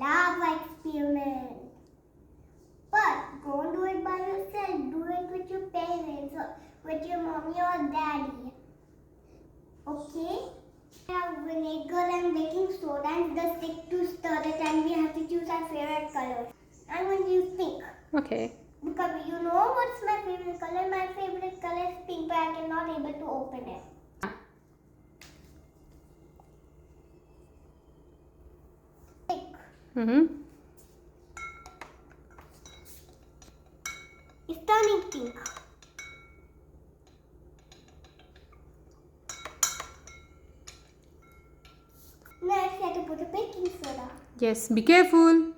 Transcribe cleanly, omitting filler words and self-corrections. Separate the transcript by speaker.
Speaker 1: lava experiment. But don't do it by yourself. Do it with your parents or with your mommy or daddy. Okay? We have vinegar and baking soda and the stick to stir it, and we have to choose our favorite color. I'm going to use pink.
Speaker 2: Okay.
Speaker 1: Because you know what's my favorite color? My favorite color is pink, but I cannot able to open it. Pink. It's turning pink. Next, I have to put a baking soda.
Speaker 2: Yes, be careful.